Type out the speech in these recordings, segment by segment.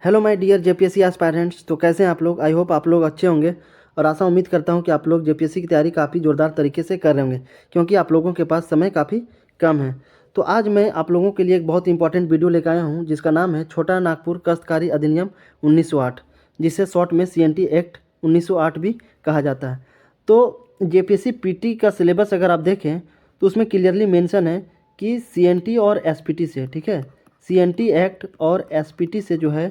Hello my dear JPSC aspirants. तो कैसे हैं आप लोग? आई होप आप लोग अच्छे होंगे और आशा उम्मीद करता हूं कि आप लोग जेपीएससी की तैयारी काफ़ी ज़ोरदार तरीके से कर रहे होंगे, क्योंकि आप लोगों के पास समय काफ़ी कम है। तो आज मैं आप लोगों के लिए एक बहुत इंपॉर्टेंट वीडियो लेकर आया हूं, जिसका नाम है छोटा नागपुर काश्तकारी अधिनियम 1908, जिसे शॉर्ट में सीएनटी एक्ट 1908 भी कहा जाता है। तो जेपीएससी पीटी का सिलेबस अगर आप देखें तो उसमें क्लियरली मेंशन है कि सीएनटी और एसपीटी से, ठीक है, सीएनटी एक्ट और एसपीटी से जो है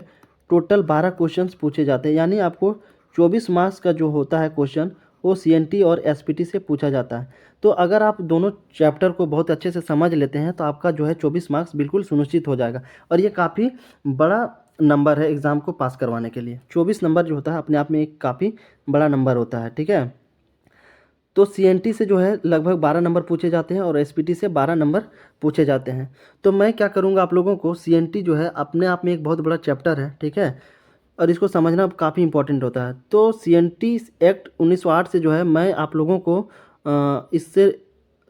टोटल 12 क्वेश्चंस पूछे जाते हैं। यानी आपको 24 मार्क्स का जो होता है क्वेश्चन, वो सीएनटी और एसपीटी से पूछा जाता है। तो अगर आप दोनों चैप्टर को बहुत अच्छे से समझ लेते हैं तो आपका जो है 24 मार्क्स बिल्कुल सुनिश्चित हो जाएगा। और ये काफ़ी बड़ा नंबर है एग्ज़ाम को पास करवाने के लिए। 24 नंबर जो होता है अपने आप में एक काफ़ी बड़ा नंबर होता है, ठीक है। तो सीएनटी से जो है लगभग 12 नंबर पूछे जाते हैं और एसपीटी से 12 नंबर पूछे जाते हैं। तो मैं क्या करूँगा, आप लोगों को सीएनटी जो है अपने आप में एक बहुत बड़ा चैप्टर है, ठीक है, और इसको समझना काफ़ी इंपॉर्टेंट होता है। तो सीएनटी एक्ट 1908 से जो है मैं आप लोगों को इससे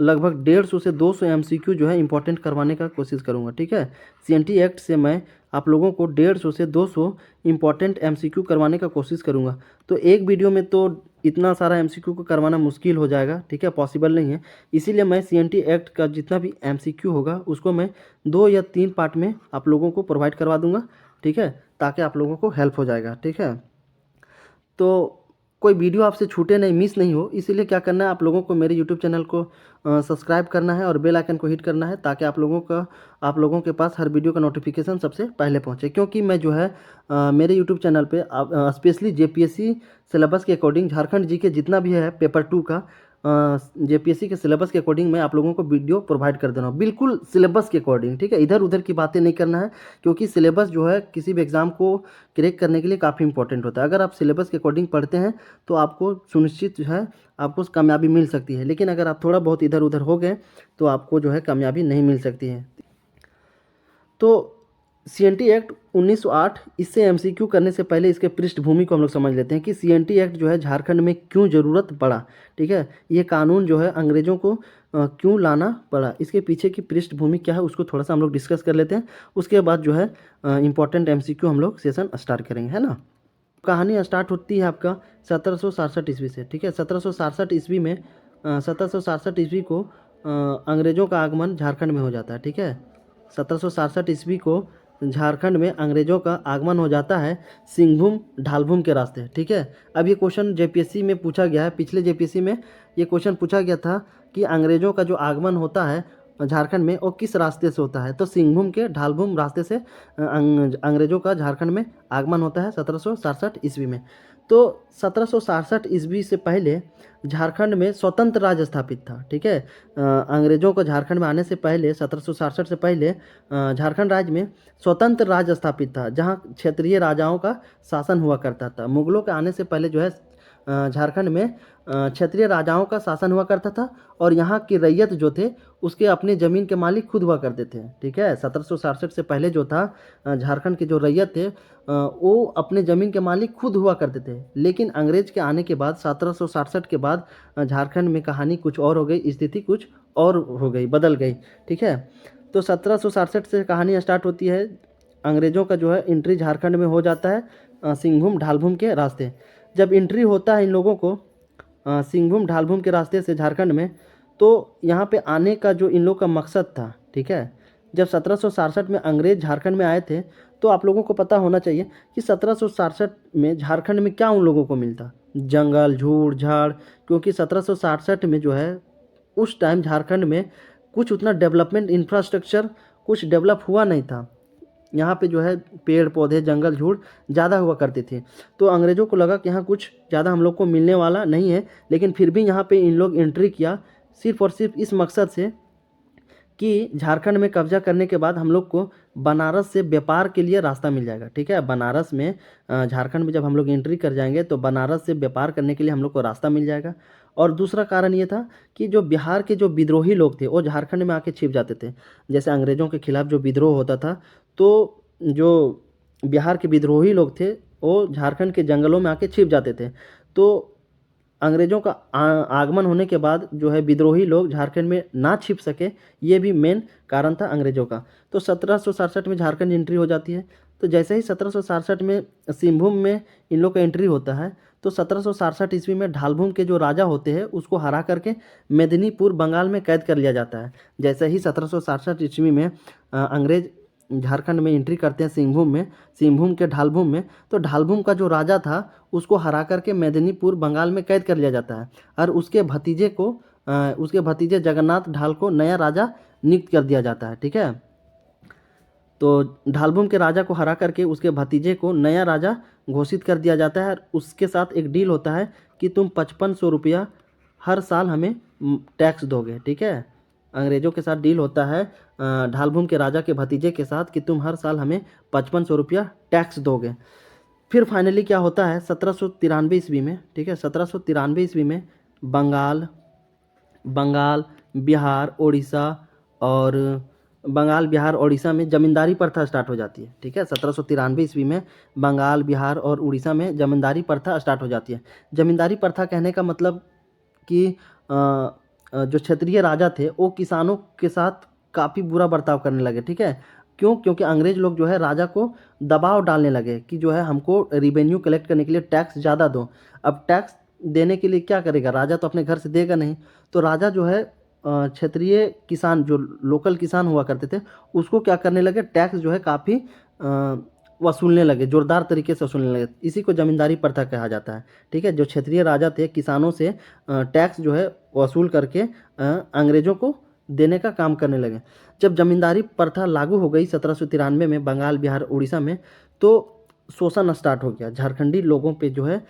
लगभग 150 से 200 एमसीक्यू जो है इंपॉर्टेंट करवाने का कोशिश करूँगा, ठीक है। सीएनटी एक्ट से मैं आप लोगों को 150 से 200 इंपॉर्टेंट एमसीक्यू करवाने का कोशिश करूँगा। तो एक वीडियो में तो इतना सारा एमसीक्यू को करवाना मुश्किल हो जाएगा, ठीक है, पॉसिबल नहीं है। इसीलिए मैं सीएनटी एक्ट का जितना भी एमसीक्यू होगा उसको मैं 2 या 3 पार्ट में आप लोगों को प्रोवाइड करवा दूँगा, ठीक है, ताकि आप लोगों को हेल्प हो जाएगा, ठीक है। तो कोई वीडियो आपसे छूटे नहीं, मिस नहीं हो, इसीलिए क्या करना है, आप लोगों को मेरे यूट्यूब चैनल को सब्सक्राइब करना है और बेल आइकन को हिट करना है, ताकि आप लोगों के पास हर वीडियो का नोटिफिकेशन सबसे पहले पहुंचे। क्योंकि मैं जो है मेरे यूट्यूब चैनल पे स्पेशली जेपीएससी सिलेबस के अकॉर्डिंग झारखंड जी के जितना भी है पेपर 2 का जेपीएससी के सिलेबस के अकॉर्डिंग मैं आप लोगों को वीडियो प्रोवाइड कर दे रहा हूँ, बिल्कुल सिलेबस के अकॉर्डिंग, ठीक है। इधर उधर की बातें नहीं करना है, क्योंकि सिलेबस जो है किसी भी एग्ज़ाम को क्रैक करने के लिए काफ़ी इंपॉर्टेंट होता है। अगर आप सिलेबस के अकॉर्डिंग पढ़ते हैं तो आपको सुनिश्चित जो है आपको कामयाबी मिल सकती है, लेकिन अगर आप थोड़ा बहुत इधर उधर हो गए तो आपको जो है कामयाबी नहीं मिल सकती है। तो सीएनटी एक्ट 1908, इससे एमसीक्यू करने से पहले इसके पृष्ठभूमि को हम लोग समझ लेते हैं कि सीएनटी एक्ट जो है झारखंड में क्यों ज़रूरत पड़ा, ठीक है। ये कानून जो है अंग्रेज़ों को क्यों लाना पड़ा, इसके पीछे की पृष्ठभूमि क्या है उसको थोड़ा सा हम लोग डिस्कस कर लेते हैं। उसके बाद जो है इंपॉर्टेंट एमसीक्यू हम लोग सेशन स्टार्ट करेंगे, है ना। कहानी स्टार्ट होती है आपका 1767 ईस्वी से, ठीक है। 1767 ईस्वी में 1767 ईस्वी को अंग्रेज़ों का आगमन झारखंड में हो जाता है, ठीक है। 1767 ईस्वी को झारखंड में अंग्रेज़ों का आगमन हो जाता है सिंहभूम ढालभूम के रास्ते, ठीक है। अब ये क्वेश्चन जेपीएससी में पूछा गया है, पिछले जेपीएससी में ये क्वेश्चन पूछा गया था कि अंग्रेज़ों का जो आगमन होता है झारखंड में वो किस रास्ते से होता है। तो सिंहभूम के ढालभूम रास्ते से अंग्रेज़ों का झारखंड में आगमन होता है 1767 ईस्वी में। तो 1767 ईस्वी से पहले झारखंड में स्वतंत्र राज्य स्थापित था, ठीक है। अंग्रेज़ों को झारखंड में आने से पहले 1767 से पहले झारखंड राज्य में स्वतंत्र राज्य स्थापित था, जहां क्षेत्रीय राजाओं का शासन हुआ करता था। मुगलों के आने से पहले जो है झारखंड में क्षेत्रीय राजाओं का शासन हुआ करता था और यहाँ की रैयत जो थे उसके अपने ज़मीन के मालिक खुद हुआ करते थे, ठीक है। 1767 से पहले जो था झारखंड के जो रैयत थे वो अपने ज़मीन के मालिक खुद हुआ करते थे। लेकिन अंग्रेज के आने के बाद 1767 के बाद झारखंड में कहानी कुछ और हो गई, स्थिति कुछ और हो गई, बदल गई, ठीक है। तो 1767 से कहानी स्टार्ट होती है। अंग्रेज़ों का जो है एंट्री झारखंड में हो जाता है सिंहभूम ढालभूम के रास्ते। जब एंट्री होता है इन लोगों को सिंहभूम ढालभूम के रास्ते से झारखंड में, तो यहाँ पे आने का जो इन लोग का मकसद था, ठीक है। जब 1767 में अंग्रेज झारखंड में आए थे तो आप लोगों को पता होना चाहिए कि 1767 में झारखंड में क्या उन लोगों को मिलता, जंगल झूड़ झाड़। क्योंकि 1767 में जो है उस टाइम झारखंड में कुछ उतना डेवलपमेंट इंफ्रास्ट्रक्चर कुछ डेवलप हुआ नहीं था। यहाँ पे जो है पेड़ पौधे जंगल झूड़ ज़्यादा हुआ करते थे। तो अंग्रेज़ों को लगा कि यहाँ कुछ ज़्यादा हम लोग को मिलने वाला नहीं है, लेकिन फिर भी यहाँ पे इन लोग एंट्री किया सिर्फ़ और सिर्फ इस मकसद से कि झारखंड में कब्जा करने के बाद हम लोग को बनारस से व्यापार के लिए रास्ता मिल जाएगा, ठीक है। बनारस में झारखंड में जब हम लोग एंट्री कर जाएंगे तो बनारस से व्यापार करने के लिए हम लोग को रास्ता मिल जाएगा। और दूसरा कारण ये था कि जो बिहार के जो विद्रोही लोग थे वो झारखंड में आके छिप जाते थे। जैसे अंग्रेज़ों के खिलाफ जो विद्रोह होता था तो जो बिहार के विद्रोही लोग थे वो झारखंड के जंगलों में आके छिप जाते थे। तो अंग्रेज़ों का आगमन होने के बाद जो है विद्रोही लोग झारखंड में ना छिप सके, ये भी मेन कारण था अंग्रेज़ों का। तो 1767 में झारखंड एंट्री हो जाती है। तो जैसे ही 1767 में सिंहभूम में इन लोग का एंट्री होता है, तो 1767 ईस्वी में ढालभूम के जो राजा होते हैं उसको हरा करके मेदिनीपुर बंगाल में कैद कर लिया जाता है। जैसे ही 1767 ईस्वी में अंग्रेज झारखंड में एंट्री करते हैं सिंहभूम के ढालभूम में, तो ढालभूम का जो राजा था उसको हरा करके मेदिनीपुर बंगाल में कैद कर लिया जाता है और उसके भतीजे जगन्नाथ ढाल को नया राजा नियुक्त कर दिया जाता है। ठीक है, तो ढालभूम के राजा को हरा करके उसके भतीजे को नया राजा घोषित कर दिया जाता है और उसके साथ एक डील होता है कि तुम 5500 रुपया हर साल हमें टैक्स दोगे। ठीक है, अंग्रेज़ों के साथ डील होता है ढालभूम के राजा के भतीजे के साथ कि तुम हर साल हमें 5500 रुपया टैक्स दोगे। फिर फाइनली क्या होता है 1793 ईस्वी में, ठीक है, 1793 ईस्वी में बंगाल, बिहार, उड़ीसा में ज़मींदारी प्रथा स्टार्ट हो जाती है। ठीक है, 1793 ईस्वी में बंगाल, बिहार और उड़ीसा में ज़मींदारी प्रथा स्टार्ट हो जाती है। ज़मींदारी प्रथा कहने का मतलब कि जो क्षेत्रीय राजा थे वो किसानों के साथ काफ़ी बुरा बर्ताव करने लगे। ठीक है, क्यों? क्योंकि अंग्रेज़ लोग जो है राजा को दबाव डालने लगे कि जो है हमको रेवेन्यू कलेक्ट करने के लिए टैक्स ज़्यादा दो। अब टैक्स देने के लिए क्या करेगा राजा, तो अपने घर से देगा नहीं, तो राजा जो है क्षेत्रीय किसान जो लोकल किसान हुआ करते थे उसको क्या करने लगे, टैक्स जो है काफ़ी वसूलने लगे, जोरदार तरीके से वसूलने लगे। इसी को ज़मींदारी प्रथा कहा जाता है। ठीक है, जो क्षेत्रीय राजा थे किसानों से टैक्स जो है वसूल करके अंग्रेज़ों को देने का काम करने लगे। जब ज़मींदारी प्रथा लागू हो गई 1793 में बंगाल, बिहार, उड़ीसा में, तो शोषण स्टार्ट हो गया। झारखंडी लोगों पे जो है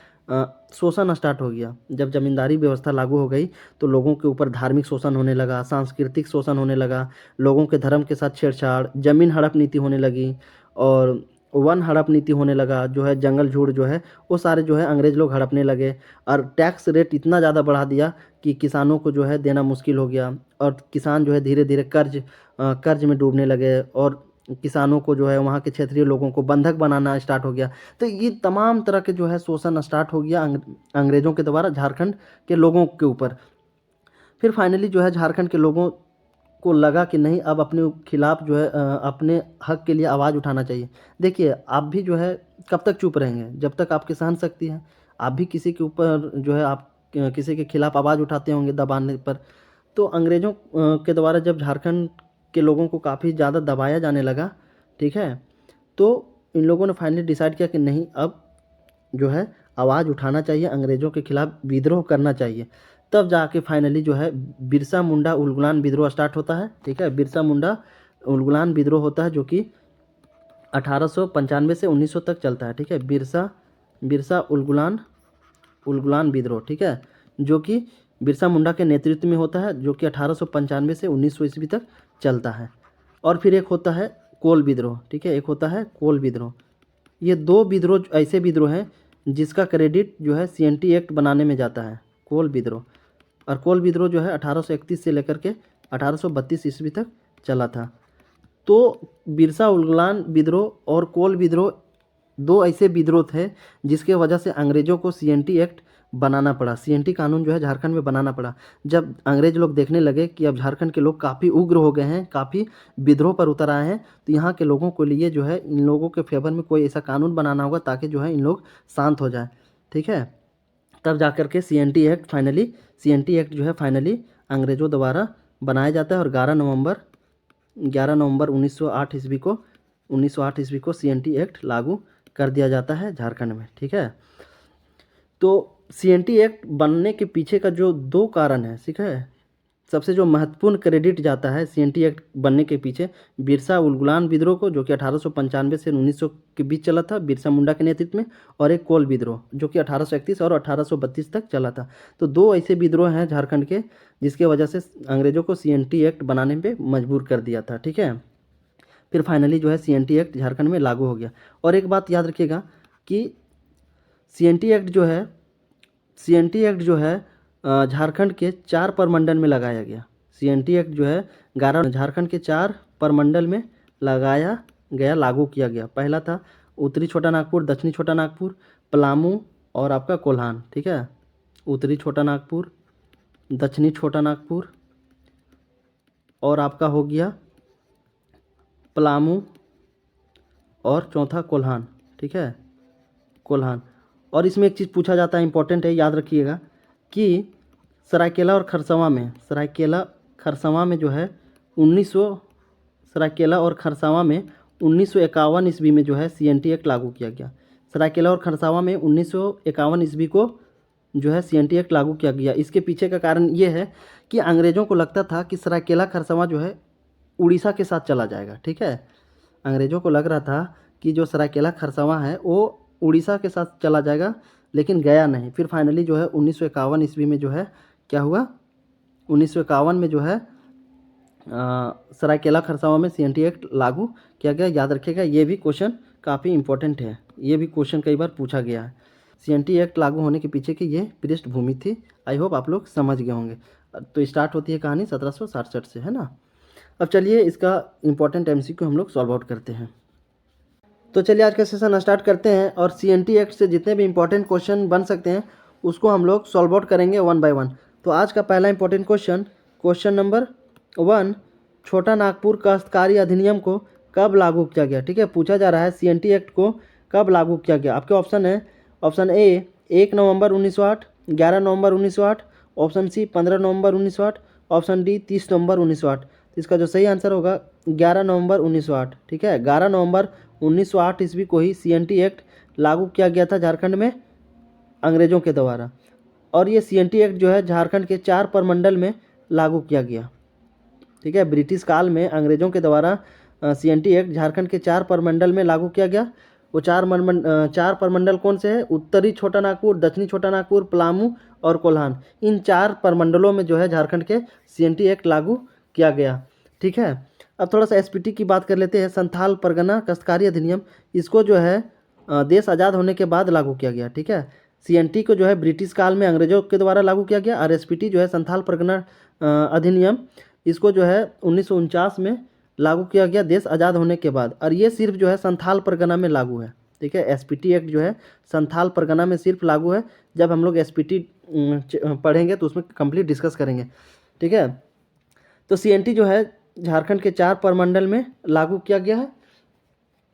शोषण स्टार्ट हो गया। जब ज़मींदारी व्यवस्था लागू हो गई तो लोगों के ऊपर धार्मिक शोषण होने लगा, सांस्कृतिक शोषण होने लगा, लोगों के धर्म के साथ छेड़छाड़, ज़मीन हड़प नीति होने लगी और वन हड़प नीति होने लगा। जो है जंगल झाड़ जो है वो सारे जो है अंग्रेज़ लोग हड़पने लगे और टैक्स रेट इतना ज़्यादा बढ़ा दिया कि किसानों को जो है देना मुश्किल हो गया और किसान जो है धीरे धीरे कर्ज में डूबने लगे और किसानों को जो है वहाँ के क्षेत्रीय लोगों को बंधक बनाना स्टार्ट हो गया। तो ये तमाम तरह के जो है शोषण स्टार्ट हो गया अंग्रेज़ों के द्वारा झारखंड के लोगों के ऊपर। फिर फाइनली जो है झारखंड के लोगों को लगा कि नहीं, अब अपने खिलाफ जो है अपने हक के लिए आवाज़ उठाना चाहिए। देखिए आप भी जो है कब तक चुप रहेंगे, जब तक आपकी सहन शक्ति है। आप भी किसी के ऊपर जो है आप किसी के खिलाफ आवाज़ उठाते होंगे दबाने पर। तो अंग्रेज़ों के द्वारा जब झारखंड के लोगों को काफ़ी ज़्यादा दबाया जाने लगा, ठीक है, तो इन लोगों ने फाइनली डिसाइड किया कि नहीं, अब जो है आवाज़ उठाना चाहिए, अंग्रेज़ों के खिलाफ विद्रोह करना चाहिए। तब जाके फाइनली जो है बिरसा मुंडा उलगुलान विद्रोह स्टार्ट होता है। ठीक है, बिरसा मुंडा उलगुलान विद्रोह होता है जो कि 1895 से 1900 तक चलता है। ठीक है, बिरसा उलगुलान विद्रोह, ठीक है, जो कि बिरसा मुंडा के नेतृत्व में होता है, जो कि 1895 से 1900 ईस्वी तक चलता है। और फिर एक होता है कोल विद्रोह। ठीक है, एक होता है कोल विद्रोह। ये दो विद्रोह ऐसे विद्रोह हैं जिसका क्रेडिट जो है CNT एक्ट बनाने में जाता है, कोल विद्रोह। और कोल विद्रोह जो है 1831 से लेकर के 1832 ईस्वी तक चला था। तो बिरसा उलगुलान विद्रोह और कोल विद्रोह दो ऐसे विद्रोह थे जिसके वजह से अंग्रेज़ों को CNT एक्ट बनाना पड़ा, CNT कानून जो है झारखंड में बनाना पड़ा। जब अंग्रेज़ लोग देखने लगे कि अब झारखंड के लोग काफ़ी उग्र हो गए हैं, काफ़ी विद्रोह पर उतर आए हैं, तो यहाँ के लोगों के लिए जो है इन लोगों के फेवर में कोई ऐसा कानून बनाना होगा ताकि जो है इन लोग शांत हो जाए। ठीक है, तब जाकर के CNT एक्ट जो है फाइनली अंग्रेज़ों द्वारा बनाया जाता है और 11 नवंबर 1908 ईस्वी को CNT एक्ट लागू कर दिया जाता है झारखंड में। ठीक है, तो CNT एक्ट बनने के पीछे का जो दो कारण है, ठीक है, सबसे जो महत्वपूर्ण क्रेडिट जाता है CNT एक्ट बनने के पीछे बिरसा उलगुलान विद्रोह को, जो कि 1895 से 1900 के बीच चला था बिरसा मुंडा के नेतृत्व में, और एक कोल विद्रोह जो कि 1831 और 1832 तक चला था। तो दो ऐसे विद्रोह हैं झारखंड के जिसके वजह से अंग्रेज़ों को CNT एक्ट बनाने पर मजबूर कर दिया था। ठीक है, फिर फाइनली जो है CNT एक्ट झारखंड में लागू हो गया। और एक बात याद रखिएगा कि CNT एक्ट जो है झारखंड के 4 प्रमंडल में लगाया गया। CNT एक्ट जो है 11 झारखंड के 4 प्रमंडल में लगाया गया, लागू किया गया। पहला था उत्तरी छोटा नागपुर, दक्षिणी छोटा नागपुर, पलामू और आपका कोल्हान। ठीक है, उत्तरी छोटा नागपुर, दक्षिणी छोटा नागपुर और आपका हो गया पलामू और चौथा कोल्हान, ठीक है, कोल्हान। और इसमें एक चीज़ पूछा जाता है, इंपॉर्टेंट है, याद रखिएगा कि सरायकेला और खरसवां में, सरायकेला खरसवां में जो है 1900, सरायकेला और खरसावां में 1951 ईस्वी में जो है CNT एक्ट लागू किया गया। सरायकेला और खरसावां में 1951 ईस्वी को जो है CNT एक्ट लागू किया गया। इसके पीछे का कारण ये है कि अंग्रेज़ों को लगता था कि सरायकेला खरसावां जो है उड़ीसा के साथ चला जाएगा, ठीक है। अंग्रेज़ों को लग रहा था कि जो सरायकेला खरसावां है वो उड़ीसा के साथ चला जाएगा, लेकिन गया नहीं। फिर फाइनली जो है 1951 ईस्वी में जो है क्या हुआ, 1951 में जो है सरायकेला खरसावां में CNT एक्ट लागू किया गया। याद रखिएगा, ये भी क्वेश्चन काफ़ी इंपॉर्टेंट है, ये भी क्वेश्चन कई बार पूछा गया है। CNT एक्ट लागू होने के पीछे की ये पृष्ठभूमि थी। आई होप आप लोग समझ गए होंगे। तो स्टार्ट होती है कहानी 1767 से, है ना। अब चलिए इसका इंपॉर्टेंट MCQ हम लोग सॉल्व आउट करते हैं। तो चलिए आज का सेशन स्टार्ट करते हैं और CNT एक्ट से जितने भी इंपॉर्टेंट क्वेश्चन बन सकते हैं उसको हम लोग सॉल्व आउट करेंगे 1 बाय 1। तो आज का पहला इंपॉर्टेंट क्वेश्चन नंबर 1, छोटा नागपुर काश्तकारी अधिनियम को कब लागू किया गया, ठीक है। पूछा जा रहा है CNT एक्ट को कब लागू किया गया। आपके ऑप्शन है, option A 1 November 1908, 11 November 1908, option C 15 November 1908, option D 30 November 1908। तो इसका जो सही आंसर होगा 11 नवंबर 1908, ठीक है। 11 नवंबर 1908 ईस्वी को ही CNT एक्ट लागू किया गया था झारखंड में अंग्रेज़ों के द्वारा। और ये CNT एक्ट जो है झारखंड के 4 प्रमंडल में लागू किया गया, ठीक है। ब्रिटिश काल में अंग्रेज़ों के द्वारा CNT एक्ट झारखंड के 4 प्रमंडल में लागू किया गया। वो 4 प्रमंडल कौन से हैं? उत्तरी छोटा नागपुर, दक्षिणी छोटा नागपुर, पलामू और कोल्हान। इन 4 प्रमंडलों में जो है झारखंड के CNT एक्ट लागू किया गया, ठीक है। अब थोड़ा सा SPT की बात कर लेते हैं। संथाल परगना काश्तकारी अधिनियम, इसको जो है देश आज़ाद होने के बाद लागू किया गया, ठीक है। CNT को जो है ब्रिटिश काल में अंग्रेज़ों के द्वारा लागू किया गया और SPT जो है संथाल परगना अधिनियम, इसको जो है 1949 में लागू किया गया देश आज़ाद होने के बाद। और ये सिर्फ जो है संथाल परगना में लागू है, ठीक है। SPT एक्ट जो है संथाल परगना में सिर्फ लागू है। जब हम लोग SPT पढ़ेंगे तो उसमें कंप्लीट डिस्कस करेंगे, ठीक है। तो CNT जो है झारखंड के 4 प्रमंडल में लागू किया गया है,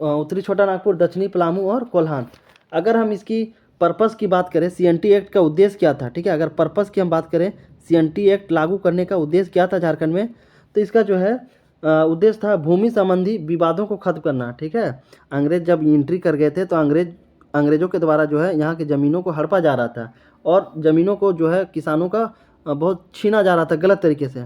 उत्तरी छोटा नागपुर, दक्षिणी पलामू और कोल्हान। अगर हम इसकी पर्पस की बात करें, CNT एक्ट का उद्देश्य क्या था, ठीक है। अगर पर्पस की हम बात करें, CNT एक्ट लागू करने का उद्देश्य क्या था झारखंड में, तो इसका जो है उद्देश्य था भूमि संबंधी विवादों को खत्म करना, ठीक है। अंग्रेज जब एंट्री कर गए थे तो अंग्रेज़ों के द्वारा जो है यहाँ की ज़मीनों को हड़पा जा रहा था और ज़मीनों को जो है किसानों का बहुत छीना जा रहा था गलत तरीके से।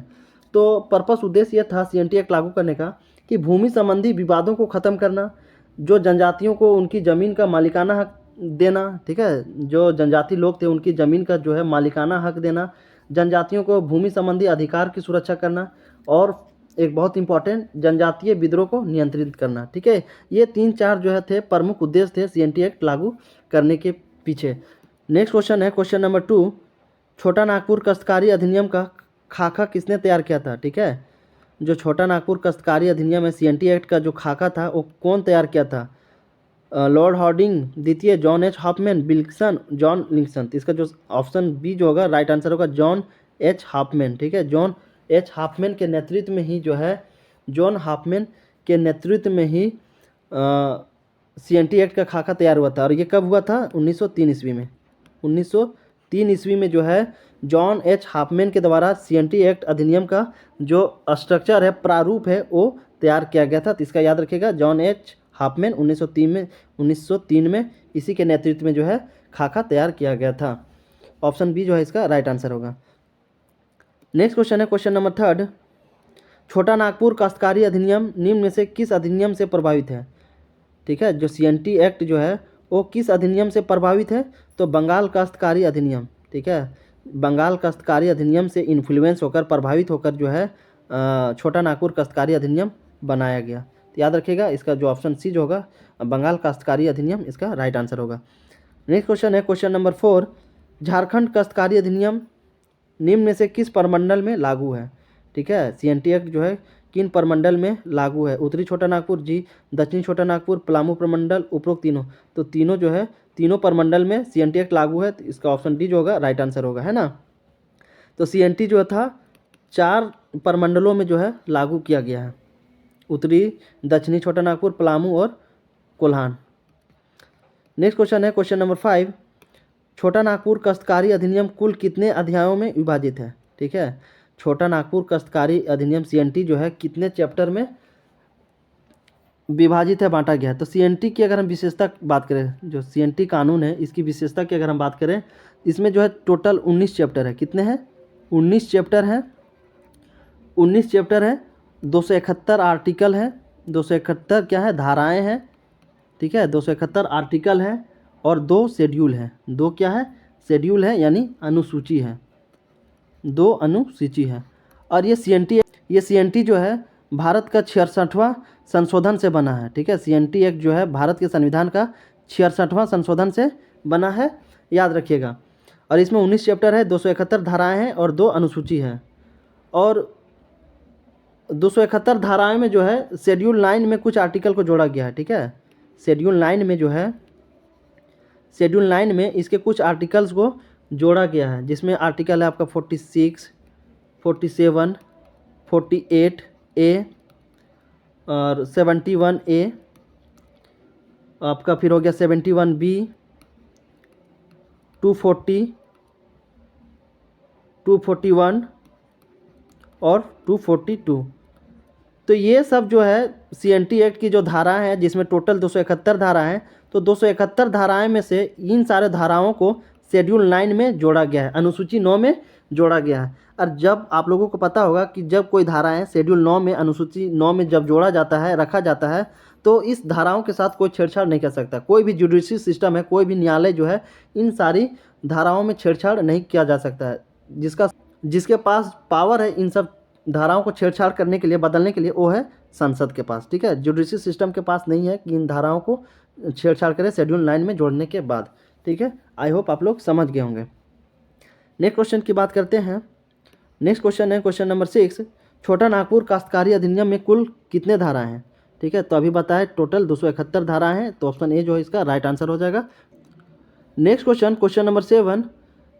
तो पर्पस उद्देश्य यह था CNT एक्ट लागू करने का कि भूमि संबंधी विवादों को ख़त्म करना, जो जनजातियों को उनकी ज़मीन का मालिकाना हक देना, ठीक है। जो जनजाति लोग थे उनकी ज़मीन का जो है मालिकाना हक देना, जनजातियों को भूमि संबंधी अधिकार की सुरक्षा करना और एक बहुत इंपॉर्टेंट जनजातीय विद्रोह को नियंत्रित करना, ठीक है। ये 3-4 जो है थे प्रमुख उद्देश्य थे CNT एक्ट लागू करने के पीछे। नेक्स्ट क्वेश्चन है क्वेश्चन नंबर 2, छोटा नागपुर काश्तकारी अधिनियम का खाका किसने तैयार किया था, ठीक है। जो छोटा नागपुर काश्तकारी अधिनियम है CNT एक्ट का जो खाका था वो कौन तैयार किया था? लॉर्ड हार्डिंग, द्वितीय John H Hoffman, Wilson, John Linkson. तो इसका जो ऑप्शन बी जो होगा राइट आंसर होगा जॉन H हाफमैन, ठीक है। जॉन H हाफमैन के नेतृत्व में ही जो है, जॉन हाफमैन के नेतृत्व में ही CNT एक्ट का खाका तैयार हुआ था। और ये कब हुआ था? 1903 ईस्वी में। 1903 ईस्वी में जो है जॉन H हाफमैन के द्वारा CNT एक्ट अधिनियम का जो स्ट्रक्चर है, प्रारूप है, वो तैयार किया गया था। तो इसका याद रखिएगा, जॉन H हाफमैन 1903 में इसी के नेतृत्व में जो है खाका तैयार किया गया था। ऑप्शन बी जो है इसका राइट आंसर होगा। नेक्स्ट क्वेश्चन है क्वेश्चन नंबर 3, छोटा नागपुर काश्तकारी अधिनियम निम्न में से किस अधिनियम से प्रभावित है, ठीक है। जो CNT एक्ट जो है वो किस अधिनियम से प्रभावित है? तो बंगाल काश्तकारी अधिनियम, ठीक है। बंगाल काश्तकारी अधिनियम से इन्फ्लुएंस होकर, प्रभावित होकर जो है छोटा नागपुर काश्तकारी अधिनियम बनाया गया। तो याद रखिएगा, इसका जो ऑप्शन सी जो होगा बंगाल काश्तकारी अधिनियम, इसका राइट आंसर होगा। नेक्स्ट क्वेश्चन है क्वेश्चन नंबर 4, झारखंड काश्तकारी अधिनियम निम्न में से किस प्रमंडल में लागू है, ठीक है। CNT एक्ट जो है किन प्रमंडल में लागू है? उत्तरी छोटा नागपुर जी, दक्षिणी छोटा नागपुर, पलामू प्रमंडल, उपरोक्त तीनों। तो तीनों जो है, तीनों प्रमंडल में CNT एक्ट लागू है। तो इसका ऑप्शन डी जो होगा राइट आंसर होगा, है ना। तो CNT जो था 4 प्रमंडलों में जो है लागू किया गया है, उत्तरी, दक्षिणी छोटा नागपुर, पलामू और कोल्हान। नेक्स्ट क्वेश्चन है क्वेश्चन नंबर 5, छोटा नागपुर काश्तकारी अधिनियम कुल कितने अध्यायों में विभाजित है? ठीक है, छोटा नागपुर काश्तकारी अधिनियम CNT जो है कितने चैप्टर में विभाजित है, बांटा गया है? तो CNT की अगर हम विशेषता बात करें, जो CNT कानून है इसकी विशेषता की अगर हम बात करें, इसमें जो है टोटल 19 चैप्टर है। कितने हैं? 19 चैप्टर हैं। 19 चैप्टर है, 271 आर्टिकल है, 271 क्या है, धाराएं हैं। ठीक है, 271 आर्टिकल है और 2 शेड्यूल है। 2 क्या है? शेड्यूल है, यानी अनुसूची है, 2 अनुसूची है। और ये CNT जो है भारत का 66वां संशोधन से बना है। ठीक है, CNT एक्ट जो है भारत के संविधान का 66वां संशोधन से बना है, याद रखिएगा। और इसमें 19 चैप्टर है, 271 धाराएं हैं और 2 अनुसूची हैं। और 271 धाराएं में जो है शेड्यूल 9 में कुछ आर्टिकल को जोड़ा गया है। ठीक है, शेड्यूल 9 में जो है, शेड्यूल 9 में इसके कुछ आर्टिकल्स को जोड़ा गया है, जिसमें आर्टिकल है आपका 46, 47, 48A और 71A, आपका फिर हो गया 71B, 240, 241 और 242। तो ये सब जो है CNT एक्ट की जो धारा है, जिसमें टोटल 271 धारा हैं, तो 271 धाराएं में से इन सारे धाराओं को शेड्यूल 9 में जोड़ा गया है, अनुसूची 9 में जोड़ा गया है। और जब आप लोगों को पता होगा कि जब कोई धाराएं शेड्यूल 9 में, अनुसूची 9 में जब जोड़ा जाता है, रखा जाता है, तो इस धाराओं के साथ कोई छेड़छाड़ नहीं कर सकता। कोई भी जुडिशरी सिस्टम है, कोई भी न्यायालय जो है, इन सारी धाराओं में छेड़छाड़ नहीं किया जा सकता है। जिसके पास पावर है इन सब धाराओं को छेड़छाड़ करने के लिए, बदलने के लिए, वो है संसद के पास। ठीक है, जुडिशरी सिस्टम के पास नहीं है कि इन धाराओं को छेड़छाड़ करें शेड्यूल 9 में जोड़ने के बाद। ठीक है, आई होप आप लोग समझ गए होंगे। नेक्स्ट क्वेश्चन की बात करते हैं। नेक्स्ट क्वेश्चन है क्वेश्चन नंबर 6, छोटा नागपुर काश्तकारी अधिनियम में कुल कितने धाराएं हैं? ठीक है, तो अभी बताए टोटल 271 धाराएं हैं, तो ऑप्शन ए जो है इसका राइट आंसर हो जाएगा। नेक्स्ट क्वेश्चन, क्वेश्चन नंबर 7,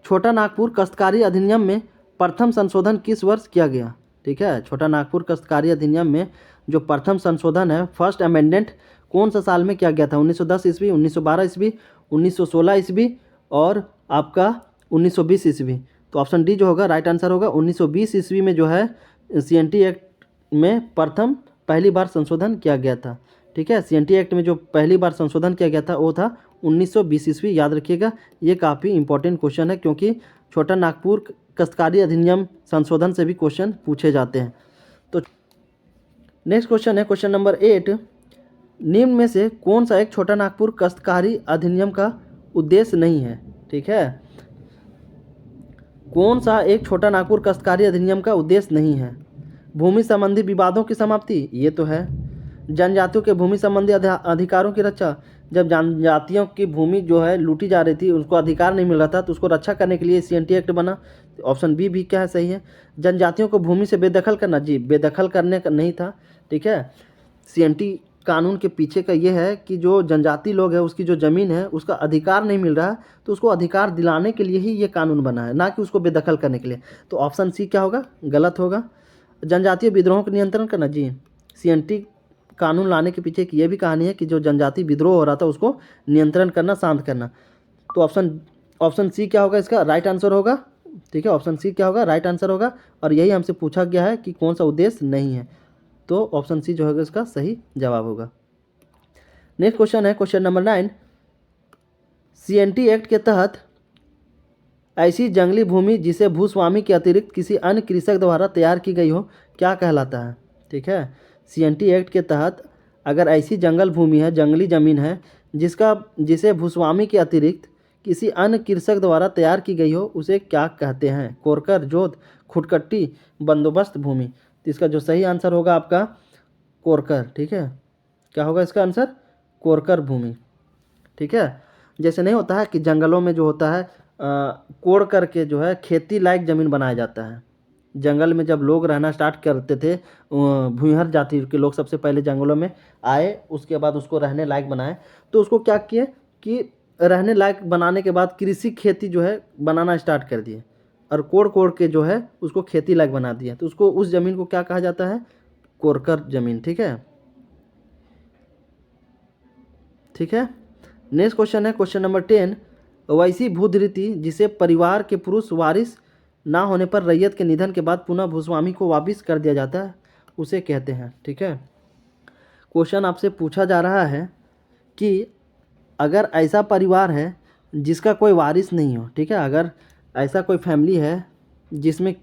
छोटा नागपुर काश्तकारी अधिनियम में प्रथम संशोधन किस वर्ष किया गया? ठीक है, छोटा नागपुर काश्तकारी अधिनियम में जो प्रथम संशोधन है, फर्स्ट अमेंडमेंट, कौन सा साल में किया गया था? 1910 ईस्वी, 1912 ईस्वी, 1916 ईस्वी और आपका 1920 ईस्वी। तो ऑप्शन डी जो होगा राइट आंसर होगा। 1920 ईस्वी में जो है CNT एक्ट में पहली बार संशोधन किया गया था। ठीक है, CNT एक्ट में जो पहली बार संशोधन किया गया था वो था 1920 ईस्वी, याद रखिएगा। ये काफ़ी इंपॉर्टेंट क्वेश्चन है, क्योंकि छोटा नागपुर काश्तकारी अधिनियम संशोधन से भी क्वेश्चन पूछे जाते हैं। तो नेक्स्ट क्वेश्चन है क्वेश्चन नंबर 8, निम्न में से कौन सा एक छोटा नागपुर काश्तकारी अधिनियम का उद्देश्य नहीं है? ठीक है, कौन सा एक छोटा नागपुर काश्तकारी अधिनियम का उद्देश्य नहीं है? भूमि संबंधी विवादों की समाप्ति, ये तो है। जनजातियों के भूमि संबंधी अधिकारों की रक्षा, जब जनजातियों की भूमि जो है लूटी जा रही थी, उनको अधिकार नहीं मिल रहा था, तो उसको रक्षा करने के लिए CNT एक्ट बना। ऑप्शन बी भी क्या है, सही है। जनजातियों को भूमि से बेदखल करना, जी बेदखल करने का नहीं था। ठीक है, CNT कानून के पीछे का ये है कि जो जनजाति लोग है, उसकी जो ज़मीन है, उसका अधिकार नहीं मिल रहा है, तो उसको अधिकार दिलाने के लिए ही ये कानून बना है, ना कि उसको बेदखल करने के लिए। तो ऑप्शन सी क्या होगा, गलत होगा। जनजातीय विद्रोह को नियंत्रण करना, जी CNT कानून लाने के पीछे की ये भी कहानी है कि जो जनजाति विद्रोह हो रहा था उसको नियंत्रण करना, शांत करना। तो ऑप्शन सी क्या होगा, इसका राइट आंसर होगा। ठीक है, ऑप्शन सी क्या होगा, राइट आंसर होगा। और यही हमसे पूछा गया है कि कौन सा उद्देश्य नहीं है, तो ऑप्शन सी जो होगा इसका सही जवाब होगा। नेक्स्ट क्वेश्चन है क्वेश्चन नंबर 9, CNT एक्ट के तहत ऐसी जंगली भूमि जिसे भूस्वामी के अतिरिक्त किसी अन्य कृषक द्वारा तैयार की गई हो, क्या कहलाता है? ठीक है, CNT एक्ट के तहत अगर ऐसी जंगल भूमि है, जंगली ज़मीन है, जिसे भूस्वामी के अतिरिक्त किसी अन्य कृषक द्वारा तैयार की गई हो, उसे क्या कहते हैं? कोरकर, जोत, खुटकट्टी, बंदोबस्त भूमि। तो इसका जो सही आंसर होगा आपका कोरकर। ठीक है, क्या होगा इसका आंसर, कोरकर भूमि। ठीक है, जैसे नहीं होता है कि जंगलों में जो होता है कोड़ करके जो है खेती लायक ज़मीन बनाया जाता है। जंगल में जब लोग रहना स्टार्ट करते थे, भूमिहर जाति के लोग सबसे पहले जंगलों में आए, उसके बाद उसको रहने लायक बनाए। तो उसको क्या किए कि रहने लायक बनाने के बाद कृषि खेती जो है बनाना स्टार्ट कर दिए, और कोड़ कोड़ के जो है उसको खेती लायक बना दिया। तो उसको, उस ज़मीन को क्या कहा जाता है, कोरकर ज़मीन। ठीक है, ठीक है। नेक्स्ट क्वेश्चन है क्वेश्चन नंबर 10, वैसी भूधृति जिसे परिवार के पुरुष वारिस ना होने पर रैयत के निधन के बाद पुनः भूस्वामी को वापिस कर दिया जाता है उसे कहते हैं। ठीक है। क्वेश्चन आपसे पूछा जा रहा है कि अगर ऐसा परिवार है जिसका कोई वारिस नहीं हो, ठीक है, अगर ऐसा कोई फैमिली है जिसमें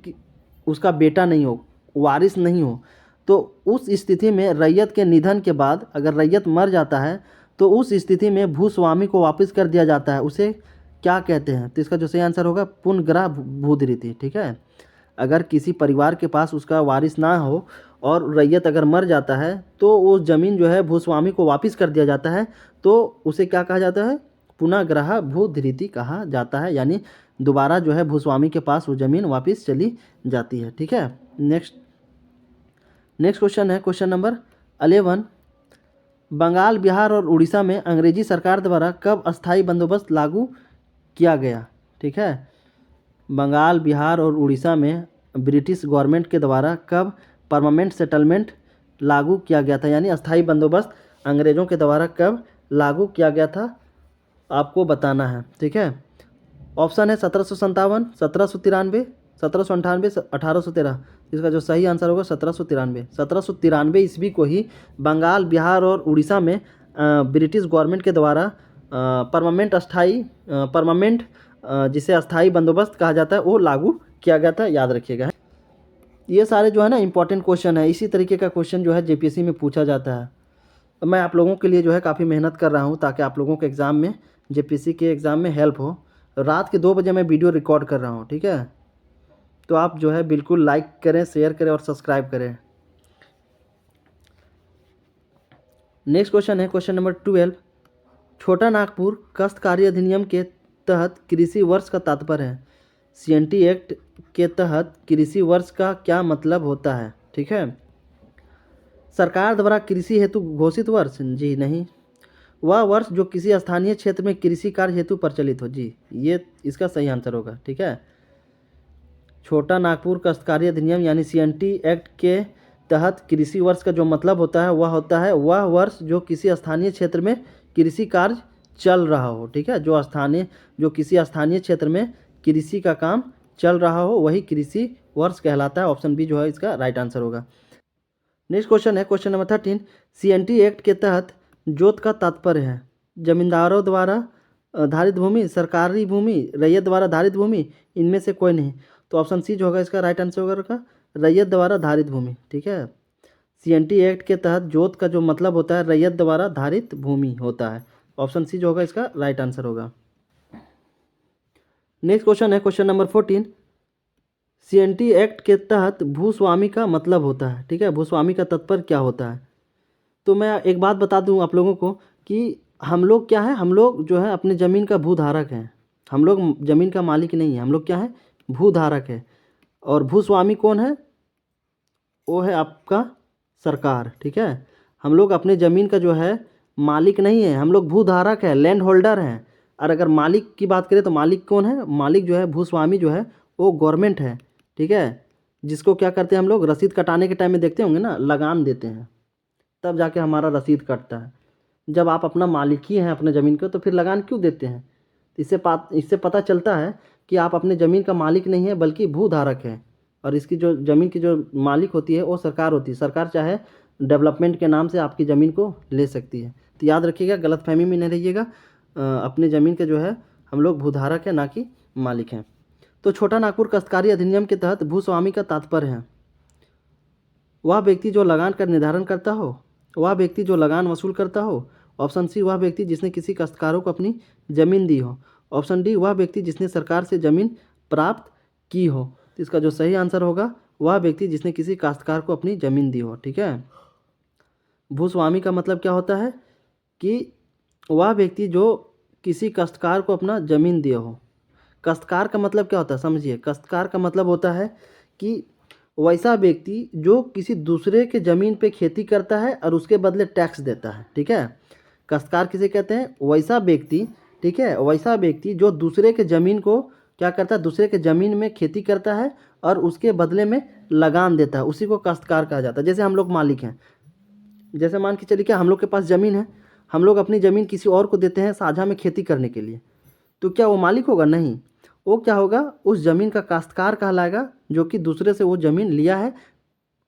उसका बेटा नहीं हो, वारिस नहीं हो, तो उस स्थिति में रैयत के निधन के बाद अगर रैयत मर जाता है तो उस स्थिति में भूस्वामी को वापस कर दिया जाता है, उसे क्या कहते हैं? तो इसका जो सही आंसर होगा पुनर्ग्रह भूधृति। ठीक है। अगर किसी परिवार के पास उसका वारिस ना हो और रैयत अगर मर जाता है तो वो ज़मीन जो है भूस्वामी को वापस कर दिया जाता है, तो उसे क्या कहा जाता है? पुनर्ग्रह भूधृति कहा जाता है, यानी दोबारा जो है भूस्वामी के पास वो ज़मीन वापस चली जाती है। ठीक है। नेक्स्ट क्वेश्चन है क्वेश्चन नंबर 11, बंगाल, बिहार और उड़ीसा में अंग्रेजी सरकार द्वारा कब अस्थाई बंदोबस्त लागू किया गया? ठीक है। बंगाल, बिहार और उड़ीसा में ब्रिटिश गवर्नमेंट के द्वारा कब परमानेंट सेटलमेंट लागू किया गया था, यानी अस्थाई बंदोबस्त अंग्रेज़ों के द्वारा कब लागू किया गया था, आपको बताना है। ठीक है। ऑप्शन है 1757, 1793, 1798, 1813। इसका जो सही आंसर होगा 1793। 1793 ईस्वी को ही बंगाल, बिहार और उड़ीसा में ब्रिटिश गवर्नमेंट के द्वारा परमानेंट जिसे अस्थाई बंदोबस्त कहा जाता है वो लागू किया गया था, याद रखिएगा। ये सारे जो है ना इंपॉर्टेंट क्वेश्चन है, इसी तरीके का क्वेश्चन जो है जेपीएससी में पूछा जाता है। तो मैं आप लोगों के लिए जो है काफ़ी मेहनत कर रहा हूँ ताकि आप लोगों के एग्ज़ाम में, जेपीएससी के एग्ज़ाम में हेल्प हो। रात के 2 बजे मैं वीडियो रिकॉर्ड कर रहा हूँ। ठीक है। तो आप जो है बिल्कुल लाइक करें, शेयर करें और सब्सक्राइब करें। नेक्स्ट क्वेश्चन है क्वेश्चन नंबर 12, छोटा नागपुर काश्तकारी अधिनियम के तहत कृषि वर्ष का तात्पर्य है। सीएनटी एक्ट के तहत कृषि वर्ष का क्या मतलब होता है? ठीक है। सरकार द्वारा कृषि हेतु घोषित वर्ष? जी नहीं, वह वर्ष जो किसी स्थानीय क्षेत्र में कृषि कार्य हेतु प्रचलित हो। जी, ये इसका सही आंसर होगा। ठीक है। छोटा नागपुर काश्तकारी अधिनियम यानी सीएनटी एक्ट के तहत कृषि वर्ष का जो मतलब होता है वह वर्ष जो किसी स्थानीय क्षेत्र में कृषि कार्य चल रहा हो। ठीक है। जो किसी स्थानीय क्षेत्र में कृषि का काम चल रहा हो वही कृषि वर्ष कहलाता है। ऑप्शन बी जो है इसका राइट आंसर होगा। नेक्स्ट क्वेश्चन है क्वेश्चन नंबर 13, सीएनटी एक्ट के तहत जोत का तात्पर्य है जमींदारों द्वारा धारित भूमि, सरकारी भूमि, रैयत द्वारा धारित भूमि, इनमें से कोई नहीं। तो ऑप्शन सी जो होगा इसका राइट आंसर होगा रैयत द्वारा धारित भूमि। ठीक है। सीएनटी एक्ट के तहत जोत का जो मतलब होता है रैयत द्वारा धारित भूमि होता है। ऑप्शन सी जो होगा इसका राइट आंसर होगा। नेक्स्ट क्वेश्चन है क्वेश्चन नंबर 14, सीएनटी एक्ट के तहत भूस्वामी का मतलब होता है। ठीक है। भूस्वामी का तात्पर्य क्या होता है? तो मैं एक बात बता दूं आप लोगों को कि हम लोग क्या है, हम लोग जो है अपने ज़मीन का भूधारक हैं। हम लोग ज़मीन का मालिक नहीं है, हम लोग क्या है, भूधारक है। और भूस्वामी कौन है? वो है आपका सरकार। ठीक है। हम लोग अपने ज़मीन का जो है मालिक नहीं है, हम लोग भूधारक है, लैंड होल्डर हैं। और अगर मालिक की बात करें तो मालिक कौन है? मालिक जो है भूस्वामी जो है वो गवर्नमेंट है। ठीक है। जिसको क्या करते हैं हम लोग, रसीद कटाने के टाइम में देखते होंगे ना, लगान देते हैं, तब जाके हमारा रसीद कटता है। जब आप अपना मालिक ही हैं अपने ज़मीन का तो फिर लगान क्यों देते हैं? इससे पता चलता है कि आप अपने ज़मीन का मालिक नहीं है बल्कि भूधारक है। और इसकी जो ज़मीन की जो मालिक होती है वो सरकार होती है। सरकार चाहे डेवलपमेंट के नाम से आपकी ज़मीन को ले सकती है। तो याद रखिएगा, गलतफहमी में नहीं रहिएगा। अपने ज़मीन के जो है हम लोग भूधारक हैं, ना कि मालिक हैं। तो छोटा नागपुर काश्तकारी अधिनियम के तहत भूस्वामी का तात्पर्य है वह व्यक्ति जो लगान का निर्धारण करता हो, वह व्यक्ति जो लगान वसूल करता हो। ऑप्शन सी वह व्यक्ति जिसने किसी काश्तकारों को अपनी ज़मीन दी हो। ऑप्शन डी वह व्यक्ति जिसने सरकार से ज़मीन प्राप्त की हो। तो इसका जो सही आंसर होगा वह व्यक्ति जिसने किसी काश्तकार को अपनी ज़मीन दी हो। ठीक है। भूस्वामी का मतलब क्या होता है कि वह व्यक्ति जो किसी काश्तकार को अपना ज़मीन दिया हो। काश्तकार का मतलब क्या होता है समझिए। काश्तकार का मतलब होता है कि वैसा व्यक्ति जो किसी दूसरे के ज़मीन पे खेती करता है और उसके बदले टैक्स देता है। ठीक है। काश्तकार किसे कहते हैं? वैसा व्यक्ति। ठीक है। वैसा व्यक्ति जो दूसरे के ज़मीन को क्या करता है, दूसरे के ज़मीन में खेती करता है और उसके बदले में लगान देता है, उसी को काश्तकार कहा जाता है। जैसे हम लोग मालिक हैं, जैसे मान के चलिए क्या हम लोग के पास ज़मीन है, हम लोग अपनी ज़मीन किसी और को देते हैं साझा में खेती करने के लिए, तो क्या वो मालिक होगा? नहीं, वो क्या होगा, उस ज़मीन का काश्तकार कहलाएगा, जो कि दूसरे से वो ज़मीन लिया है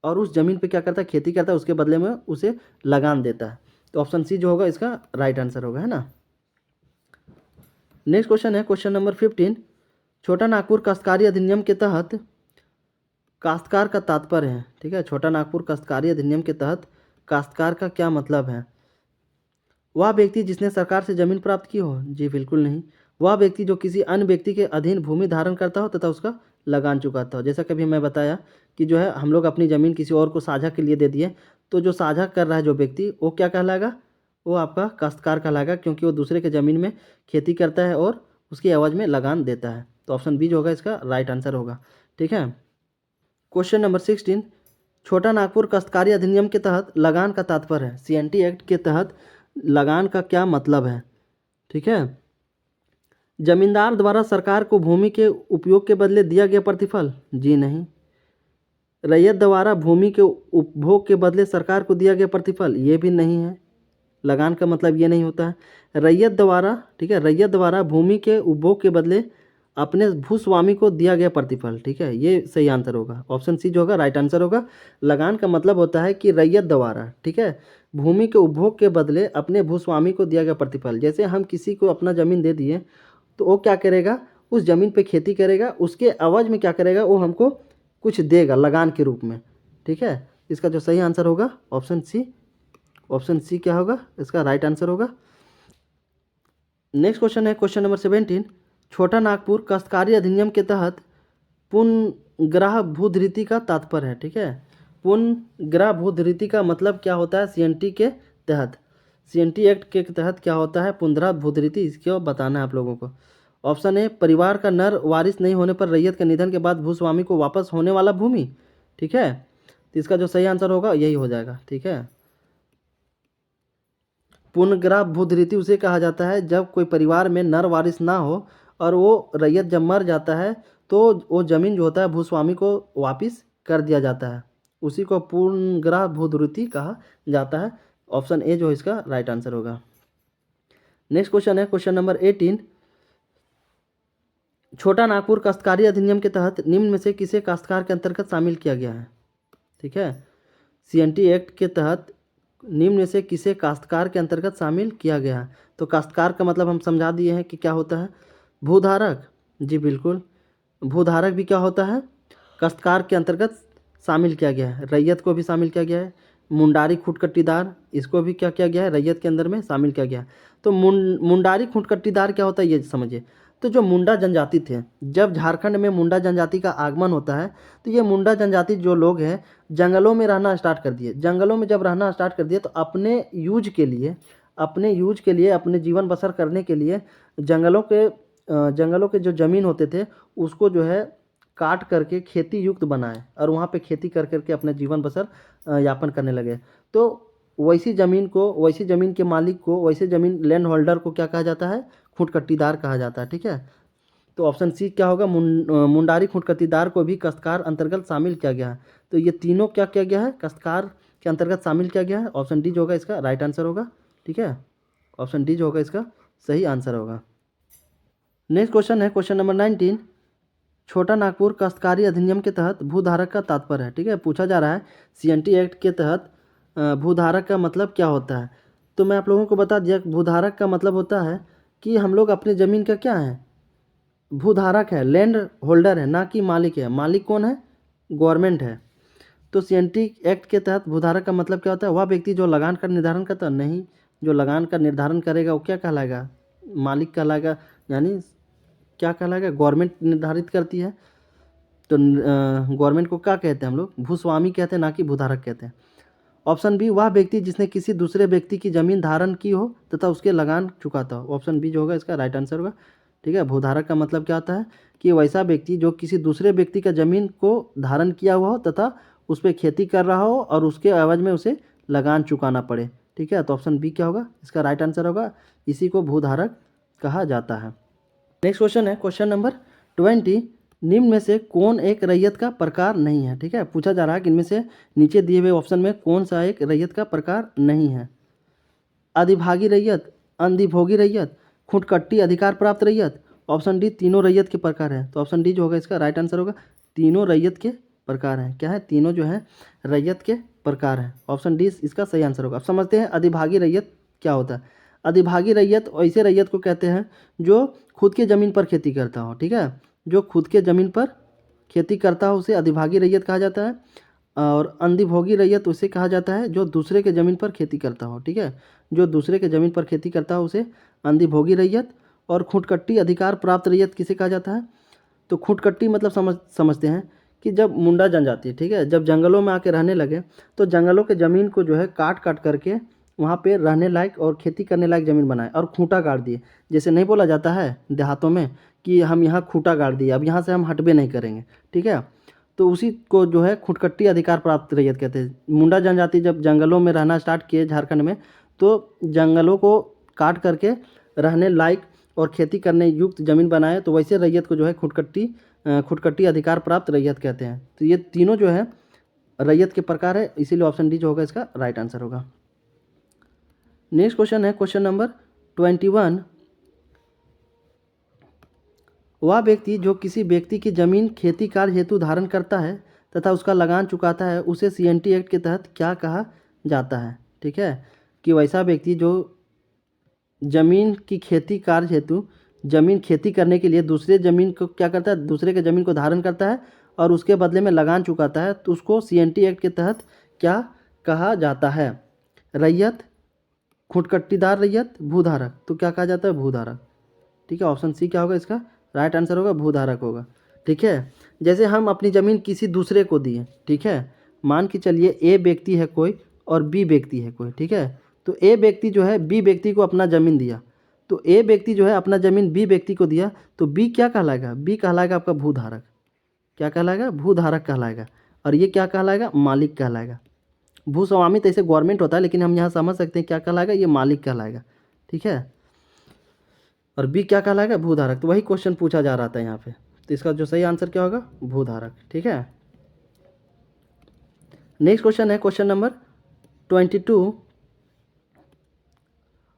और उस ज़मीन पे क्या करता है, खेती करता है, उसके बदले में उसे लगान देता है। तो ऑप्शन सी जो होगा इसका राइट आंसर होगा, है ना। नेक्स्ट क्वेश्चन है क्वेश्चन नंबर 15। छोटा नागपुर काश्तकारी अधिनियम के तहत काश्तकार का तात्पर्य है, ठीक है। छोटा नागपुर काश्तकारी अधिनियम के तहत काश्तकार का क्या मतलब है? वह व्यक्ति जिसने सरकार से जमीन प्राप्त की हो, जी बिल्कुल नहीं। वह व्यक्ति जो किसी अन्य व्यक्ति के अधीन भूमि धारण करता हो तथा उसका लगान चुकाता हो। जैसा कभी मैं बताया कि जो है हम लोग अपनी ज़मीन किसी और को साझा के लिए दे दिए, तो जो साझा कर रहा है जो व्यक्ति, वो क्या कहलाएगा? वो आपका काश्तकार कहलाएगा, क्योंकि वो दूसरे के ज़मीन में खेती करता है और उसकी एवज में लगान देता है। तो ऑप्शन बी जो होगा इसका राइट आंसर होगा, ठीक है। Question number 16। छोटा नागपुर काश्तकारी अधिनियम के तहत लगान का तात्पर्य है, CNT एक्ट के तहत लगान का क्या मतलब है, ठीक है। जमींदार द्वारा सरकार को भूमि के उपयोग के बदले दिया गया प्रतिफल, जी नहीं। रैयत द्वारा भूमि के उपभोग के बदले सरकार को दिया गया प्रतिफल, ये भी नहीं है। लगान का मतलब ये नहीं होता है। रैयत द्वारा, ठीक है, रैयत द्वारा भूमि के उपभोग के बदले अपने भूस्वामी को दिया गया प्रतिफल, ठीक है, ये सही आंसर होगा। ऑप्शन सी जो होगा राइट आंसर होगा। लगान का मतलब होता है कि रैयत द्वारा, ठीक है, भूमि के उपभोग के बदले अपने भूस्वामी को दिया गया प्रतिफल। जैसे हम किसी को अपना ज़मीन दे दिए, तो वो क्या करेगा, उस ज़मीन पे खेती करेगा, उसके एवज में क्या करेगा, वो हमको कुछ देगा लगान के रूप में, ठीक है। इसका जो सही आंसर होगा ऑप्शन सी। ऑप्शन सी क्या होगा इसका राइट आंसर होगा। नेक्स्ट क्वेश्चन है क्वेश्चन नंबर 17। छोटा नागपुर काश्तकारी अधिनियम के तहत पुनर्ग्रह भूधृति का तात्पर्य है, ठीक है। पुनर्ग्रह भूधृति का मतलब क्या होता है? CNT के तहत, CNT एक्ट के तहत क्या होता है पुनर्ग्रह भूधृति, इसको बताना है आप लोगों को। ऑप्शन ए, परिवार का नर वारिस नहीं होने पर रैयत के निधन के बाद भूस्वामी को वापस होने वाला भूमि, ठीक है। तो इसका जो सही आंसर होगा यही हो जाएगा, ठीक है। पुनर्ग्रह भूधृति उसे कहा जाता है जब कोई परिवार में नर वारिस ना हो और वो रैयत जब मर जाता है तो वो ज़मीन जो होता है भूस्वामी को वापस कर दिया जाता है, उसी को पुनर्ग्रह भूधृति कहा जाता है। ऑप्शन ए जो इसका राइट आंसर होगा। नेक्स्ट क्वेश्चन है क्वेश्चन नंबर 18। छोटा नागपुर काश्तकारी अधिनियम के तहत निम्न में से किसे काश्तकार के अंतर्गत शामिल किया गया है, ठीक है। CNT एक्ट के तहत निम्न में से किसे काश्तकार के अंतर्गत शामिल किया गया है? तो काश्तकार का मतलब हम समझा दिए हैं कि क्या होता है, भूधारक, जी बिल्कुल। भूधारक भी क्या होता है, काश्तकार के अंतर्गत शामिल किया गया है। रैयत को भी शामिल किया गया है। मुंडारी खुटकट्टीदार, इसको भी क्या किया गया है, रैयत के अंदर में शामिल किया गया है। तो मुंडारी खुटकट्टीदार क्या होता है ये समझिए। तो जो मुंडा जनजाति थे, जब झारखंड में मुंडा जनजाति का आगमन होता है, तो ये मुंडा जनजाति जो लोग हैं जंगलों में रहना स्टार्ट कर दिए। जंगलों में जब रहना स्टार्ट कर दिए तो अपने यूज के लिए, अपने जीवन बसर करने के लिए जंगलों के जो ज़मीन होते थे उसको जो है काट करके खेती युक्त बनाए और वहाँ पे खेती कर करके अपना जीवन बसर यापन करने लगे। तो वैसी ज़मीन के मालिक को, वैसे ज़मीन लैंड होल्डर को क्या कहा जाता है, खुटकट्टीदार कहा जाता है, ठीक है। तो ऑप्शन सी क्या होगा, मुंडारी खुटकट्टीदार को भी काश्तकार अंतर्गत शामिल किया गया है। तो ये तीनों क्या किया गया है, काश्तकार के अंतर्गत शामिल किया गया है। ऑप्शन डी जो होगा इसका राइट आंसर होगा, ठीक है। ऑप्शन डी जो होगा इसका सही आंसर होगा। नेक्स्ट क्वेश्चन है क्वेश्चन नंबर 19। छोटा नागपुर काश्तकारी अधिनियम के तहत भूधारक का तात्पर्य है, ठीक है। पूछा जा रहा है CNT एक्ट के तहत भूधारक का मतलब क्या होता है। तो मैं आप लोगों को बता दिया, भूधारक का मतलब होता है कि हम लोग अपनी ज़मीन का क्या है, भूधारक है, लैंड होल्डर है, ना कि मालिक है। मालिक कौन है, गवर्नमेंट है। तो CNT एक्ट के तहत भूधारक का मतलब क्या होता है, वह व्यक्ति जो लगान का निर्धारण करता है, नहीं, जो लगान का निर्धारण करेगा वो क्या कहलाएगा, मालिक कहलाएगा, यानी क्या कहलाएगा, गवर्नमेंट निर्धारित करती है। तो गवर्नमेंट को क्या कहते हैं हम लोग, भूस्वामी कहते हैं, ना कि भूधारक कहते हैं। ऑप्शन बी, वह व्यक्ति जिसने किसी दूसरे व्यक्ति की ज़मीन धारण की हो तथा उसके लगान चुकाता हो। ऑप्शन बी जो होगा इसका राइट आंसर होगा, ठीक है। भूधारक का मतलब क्या होता है कि वैसा व्यक्ति जो किसी दूसरे व्यक्ति का ज़मीन को धारण किया हुआ हो तथा उस पर खेती कर रहा हो और उसके एवज में उसे लगान चुकाना पड़े, ठीक है। तो ऑप्शन बी क्या होगा इसका राइट आंसर होगा, इसी को भूधारक कहा जाता है। नेक्स्ट क्वेश्चन है क्वेश्चन नंबर 20। निम्न में से कौन एक रैयत का प्रकार नहीं है, ठीक है। पूछा जा रहा है कि इनमें से नीचे दिए हुए ऑप्शन में कौन सा एक रैयत का प्रकार नहीं है। अधिभागी रैयत, अंधिभोगी रैयत, खुटकट्टी अधिकार प्राप्त रैयत। ऑप्शन डी तीनों रैयत के प्रकार हैं। तो ऑप्शन डी जो होगा इसका राइट आंसर होगा, तीनों रैयत के प्रकार हैं। क्या है? तीनों जो है रैयत के प्रकार हैं। ऑप्शन डी इसका सही आंसर होगा। अब समझते हैं अधिभागी रैयत क्या होता है। अधिभागी रैयत ऐसे रैयत को कहते हैं जो खुद के ज़मीन पर खेती करता हो। ठीक है, जो खुद के ज़मीन पर खेती करता हो उसे अधिभागी रैयत कहा जाता है। और अंधिभोगी रैयत उसे कहा जाता है जो दूसरे के ज़मीन पर खेती करता हो। ठीक है, जो दूसरे के ज़मीन पर खेती करता हो उसे अंधिभोगी रैयत। और खुटकट्टी अधिकार प्राप्त रैयत किसे कहा जाता है? तो खुटकट्टी मतलब समझते हैं कि जब मुंडा जनजाति, ठीक है, जब जंगलों में आके रहने लगे तो जंगलों के ज़मीन को जो है काट काट करके वहाँ पे रहने लायक और खेती करने लायक ज़मीन बनाए और खूंटा गाड़ दिए। जैसे नहीं बोला जाता है देहातों में कि हम यहाँ खूंटा गाड़ दिए, अब यहाँ से हम हटबे नहीं करेंगे। ठीक है, तो उसी को जो है खुटकट्टी अधिकार प्राप्त रैयत कहते हैं। मुंडा जनजाति जब जंगलों में रहना स्टार्ट किए झारखंड में, तो जंगलों को काट करके रहने लायक और खेती करने युक्त ज़मीन बनाए, तो वैसे रैयत को जो है खुटकट्टी अधिकार प्राप्त रैयत कहते हैं। तो ये तीनों जो है रैयत के प्रकार है, इसीलिए ऑप्शन डी जो होगा इसका राइट आंसर होगा। नेक्स्ट क्वेश्चन है क्वेश्चन नंबर 21। वह व्यक्ति जो किसी व्यक्ति की जमीन खेती कार्य हेतु धारण करता है तथा उसका लगान चुकाता है उसे CNT एक्ट के तहत क्या कहा जाता है? ठीक है, कि वैसा व्यक्ति जो जमीन की खेती कार्य हेतु जमीन खेती करने के लिए दूसरे जमीन को क्या करता है, दूसरे के ज़मीन को धारण करता है और उसके बदले में लगान चुकाता है, तो उसको CNT एक्ट के तहत क्या कहा जाता है? रैयत, खुटकट्टीदार रैयत, भूधारक। तो क्या कहा जाता है? भूधारक। ठीक है, ऑप्शन सी क्या होगा इसका राइट आंसर होगा, भूधारक होगा। ठीक है, जैसे हम अपनी ज़मीन किसी दूसरे को दिए, ठीक है, मान के चलिए ए व्यक्ति है कोई और बी व्यक्ति है कोई। ठीक है, तो ए व्यक्ति जो है बी व्यक्ति को अपना ज़मीन दिया, तो ए व्यक्ति जो है अपना ज़मीन बी व्यक्ति को दिया, तो बी क्या कहलाएगा? बी कहलाएगा आपका भूधारक। क्या कहलाएगा? भूधारक कहलाएगा। और ये क्या कहलाएगा? मालिक कहलाएगा। भूस्वामित्व ऐसे गवर्नमेंट होता है, लेकिन हम यहाँ समझ सकते हैं क्या कहलाएगा? ये मालिक कहलाएगा। ठीक है, और बी क्या कहलाएगा? भूधारक। तो वही क्वेश्चन पूछा जा रहा था यहाँ पे, तो इसका जो सही आंसर क्या होगा? भूधारक। ठीक है, नेक्स्ट क्वेश्चन है क्वेश्चन नंबर 22।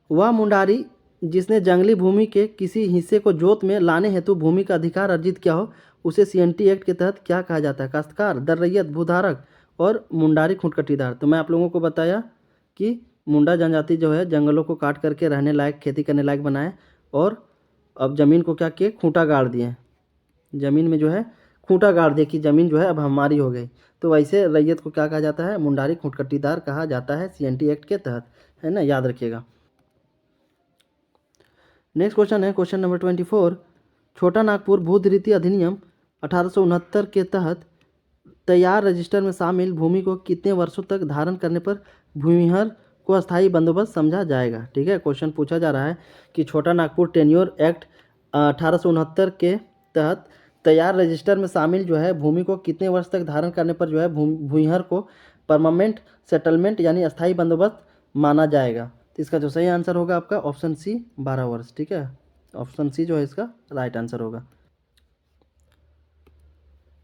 वह मुंडारी जिसने जंगली भूमि के किसी हिस्से को जोत में लाने हेतु भूमि का अधिकार अर्जित किया हो उसे CNT एक्ट के तहत क्या कहा जाता है? काश्तकार, दर रैयत, भूधारक और मुंडारी खुटकट्टीदार। तो मैं आप लोगों को बताया कि मुंडा जनजाति जो है जंगलों को काट करके रहने लायक खेती करने लायक बनाए और अब ज़मीन को क्या किए? खूंटा गाड़ दिए। ज़मीन में जो है खूंटा गाड़ दिए कि ज़मीन जो है अब हमारी हो गई। तो वैसे रैयत को क्या कहा जाता है? मुंडारी खुटकट्टीदार कहा जाता है CNT एक्ट के तहत, है ना, याद रखिएगा। नेक्स्ट क्वेश्चन है क्वेश्चन नंबर 24। छोटा नागपुर भूधिरिति अधिनियम 1869 के तहत तैयार रजिस्टर में शामिल भूमि को कितने वर्षों तक धारण करने पर भूमिहर को अस्थायी बंदोबस्त समझा जाएगा? ठीक है, क्वेश्चन पूछा जा रहा है कि छोटा नागपुर टेन्योर एक्ट 1869 के तहत तैयार रजिस्टर में शामिल जो है भूमि को कितने वर्ष तक धारण करने पर जो है भूमिहर को परमानेंट सेटलमेंट यानी अस्थायी बंदोबस्त माना जाएगा? तो इसका जो सही आंसर होगा आपका ऑप्शन सी 12 वर्ष। ठीक है, ऑप्शन सी जो है इसका राइट आंसर होगा।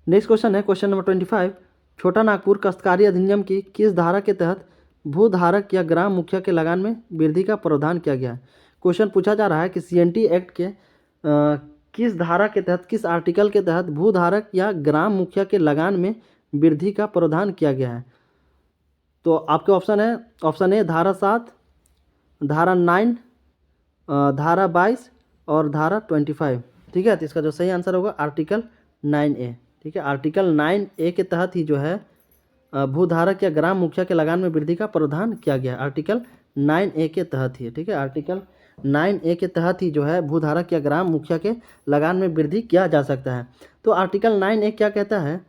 नेक्स्ट क्वेश्चन है क्वेश्चन नंबर 25। छोटा नागपुर काश्तकारी अधिनियम की किस धारा के तहत भूधारक या ग्राम मुखिया के लगान में वृद्धि का प्रावधान किया गया है? क्वेश्चन पूछा जा रहा है कि CNT एक्ट के किस धारा के तहत, किस आर्टिकल के तहत भूधारक या ग्राम मुखिया के लगान में वृद्धि का प्रावधान किया गया है? तो आपके ऑप्शन है, ऑप्शन ए धारा 7, धारा 9, धारा 22 और धारा 25। ठीक है, तो इसका जो सही आंसर होगा आर्टिकल 9A। ठीक है, आर्टिकल 9A के तहत ही जो है भूधारक या ग्राम मुखिया के लगान में वृद्धि का प्रावधान किया गया। आर्टिकल 9A के तहत ही, ठीक है, आर्टिकल 9A के तहत ही जो है भूधारक या ग्राम मुखिया के लगान में वृद्धि किया जा सकता है। तो आर्टिकल 9A क्या कहता है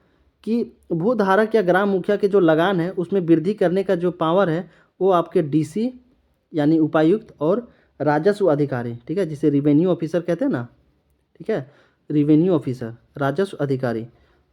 कि भूधारक या ग्राम मुखिया के जो लगान है उसमें वृद्धि करने का जो पावर है वो आपके DC यानी उपायुक्त और राजस्व अधिकारी, ठीक है, जिसे रिवेन्यू ऑफिसर कहते हैं ना, ठीक है, रिवेन्यू ऑफिसर, राजस्व अधिकारी।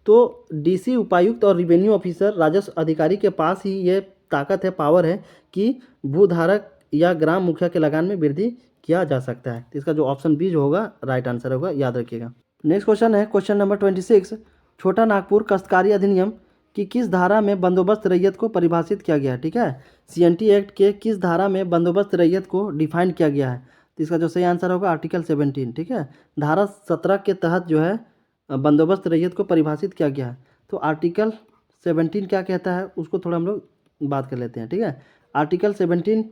तो DC उपायुक्त और रिवेन्यू ऑफिसर राजस्व अधिकारी के पास ही ये ताकत है, पावर है कि भूधारक या ग्राम मुखिया के लगान में वृद्धि किया जा सकता है। तो इसका जो ऑप्शन बी जो होगा राइट आंसर होगा, याद रखिएगा। नेक्स्ट क्वेश्चन है क्वेश्चन नंबर 26। छोटा नागपुर काश्तकारी अधिनियम कि किस धारा में बंदोबस्त रैयत को परिभाषित किया गया है। ठीक है, सीएनटी एक्ट के किस धारा में बंदोबस्त रैयत को डिफाइन किया गया है। तो इसका जो सही आंसर होगा आर्टिकल 17। ठीक है, धारा 17 के तहत जो है बंदोबस्त रैयत को परिभाषित किया गया है। तो आर्टिकल 17 क्या कहता है उसको थोड़ा हम लोग बात कर लेते हैं। ठीक है, आर्टिकल 17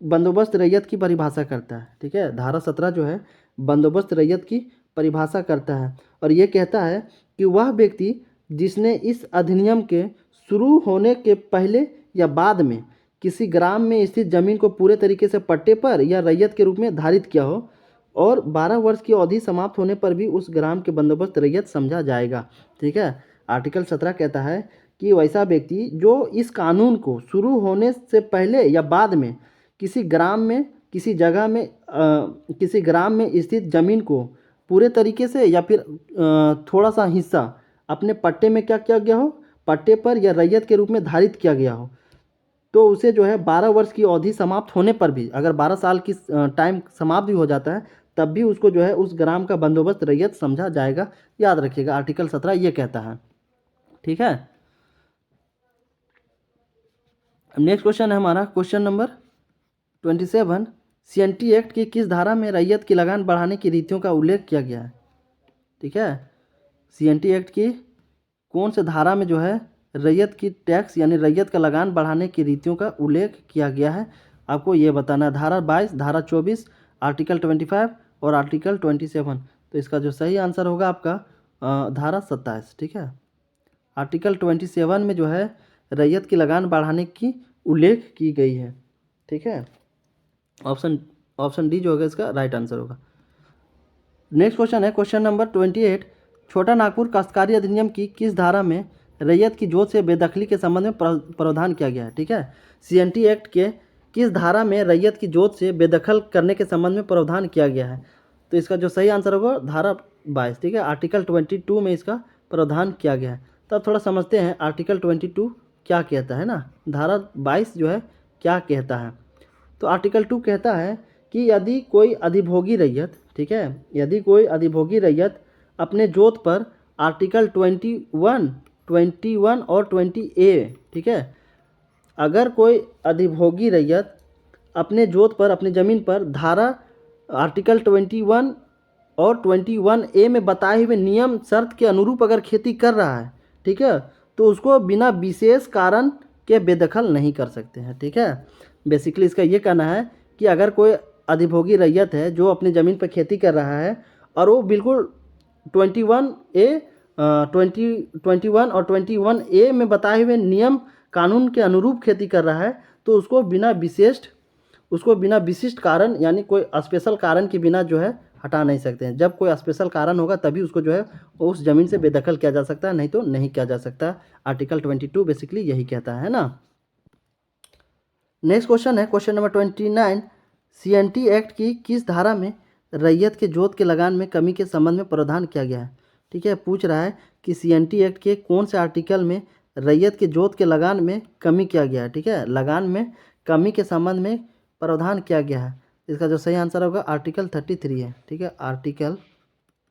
बंदोबस्त रैयत की परिभाषा करता है। ठीक है, धारा 17 जो है बंदोबस्त रैयत की परिभाषा करता है और ये कहता है कि वह व्यक्ति जिसने इस अधिनियम के शुरू होने के पहले या बाद में किसी ग्राम में स्थित जमीन को पूरे तरीके से पट्टे पर या रैयत के रूप में धारित किया हो और 12 वर्ष की अवधि समाप्त होने पर भी उस ग्राम के बंदोबस्त रैयत समझा जाएगा। ठीक है, आर्टिकल 17 कहता है कि वैसा व्यक्ति जो इस कानून को शुरू होने से पहले या बाद में किसी ग्राम में किसी जगह में किसी ग्राम में स्थित जमीन को पूरे तरीके से या फिर थोड़ा सा हिस्सा अपने पट्टे में क्या किया गया हो, पट्टे पर या रैयत के रूप में धारित किया गया हो, तो उसे जो है 12 वर्ष की अवधि समाप्त होने पर भी, अगर 12 साल की टाइम समाप्त भी हो जाता है तब भी उसको जो है उस ग्राम का बंदोबस्त रैयत समझा जाएगा। याद रखिएगा आर्टिकल 17 ये कहता है। ठीक है, नेक्स्ट क्वेश्चन है हमारा क्वेश्चन नंबर 27। सीएनटी एक्ट की किस धारा में रैयत की लगान बढ़ाने की रीतियों का उल्लेख किया गया है। ठीक है, सीएनटी एक्ट की कौन से धारा में जो है रैयत की टैक्स यानी रैयत का लगान बढ़ाने की रीतियों का उल्लेख किया गया है, आपको ये बताना है। धारा 22, धारा 24, आर्टिकल 25 और आर्टिकल 27। तो इसका जो सही आंसर होगा आपका धारा 27। ठीक है, आर्टिकल 27 में जो है रैयत की लगान बढ़ाने की उल्लेख की गई है। ठीक है, ऑप्शन डी जो होगा इसका राइट आंसर होगा। नेक्स्ट क्वेश्चन है क्वेश्चन नंबर 28। छोटा नागपुर काश्तकारी अधिनियम की किस धारा में रैयत की जोत से बेदखली के संबंध में प्रावधान किया गया है। ठीक है, सीएनटी एक्ट के किस धारा में रैयत की जोत से बेदखल करने के संबंध में प्रावधान किया गया है। तो इसका जो सही आंसर होगा धारा 22। ठीक है, आर्टिकल 22 में इसका प्रावधान किया गया है। तो अब थोड़ा समझते हैं आर्टिकल 22 क्या कहता है ना, धारा 22 जो है क्या कहता है। तो आर्टिकल 2 कहता है कि यदि कोई अधिभोगी रैयत, ठीक है, यदि कोई अधिभोगी रैयत अपने जोत पर आर्टिकल 21 और 20A, ठीक है, अगर कोई अधिभोगी रैयत अपने जोत पर अपनी ज़मीन पर धारा आर्टिकल 21 और 21A में बताए हुए नियम शर्त के अनुरूप अगर खेती कर रहा है, ठीक है, तो उसको बिना विशेष कारण के बेदखल नहीं कर सकते हैं। ठीक है, बेसिकली इसका ये कहना है कि अगर कोई अधिभोगी रैयत है जो अपनी ज़मीन पर खेती कर रहा है और वो बिल्कुल 21A 21 और 21A में बताए हुए नियम कानून के अनुरूप खेती कर रहा है, तो उसको बिना विशिष्ट कारण यानी कोई स्पेशल कारण के बिना जो है हटा नहीं सकते हैं। जब कोई स्पेशल कारण होगा तभी उसको जो है उस ज़मीन से बेदखल किया जा सकता है, नहीं तो नहीं किया जा सकता। आर्टिकल 22 बेसिकली यही कहता है ना। नेक्स्ट क्वेश्चन है क्वेश्चन नंबर 29। सीएनटी एक्ट की किस धारा में रैयत के जोत के लगान में कमी के संबंध में प्रावधान किया गया है। ठीक है, पूछ रहा है कि सीएनटी एक्ट के कौन से आर्टिकल में रैयत के जोत के लगान में कमी किया गया है। ठीक है, लगान में कमी के संबंध में प्रावधान किया गया है। इसका जो सही आंसर होगा आर्टिकल 33 है। ठीक है,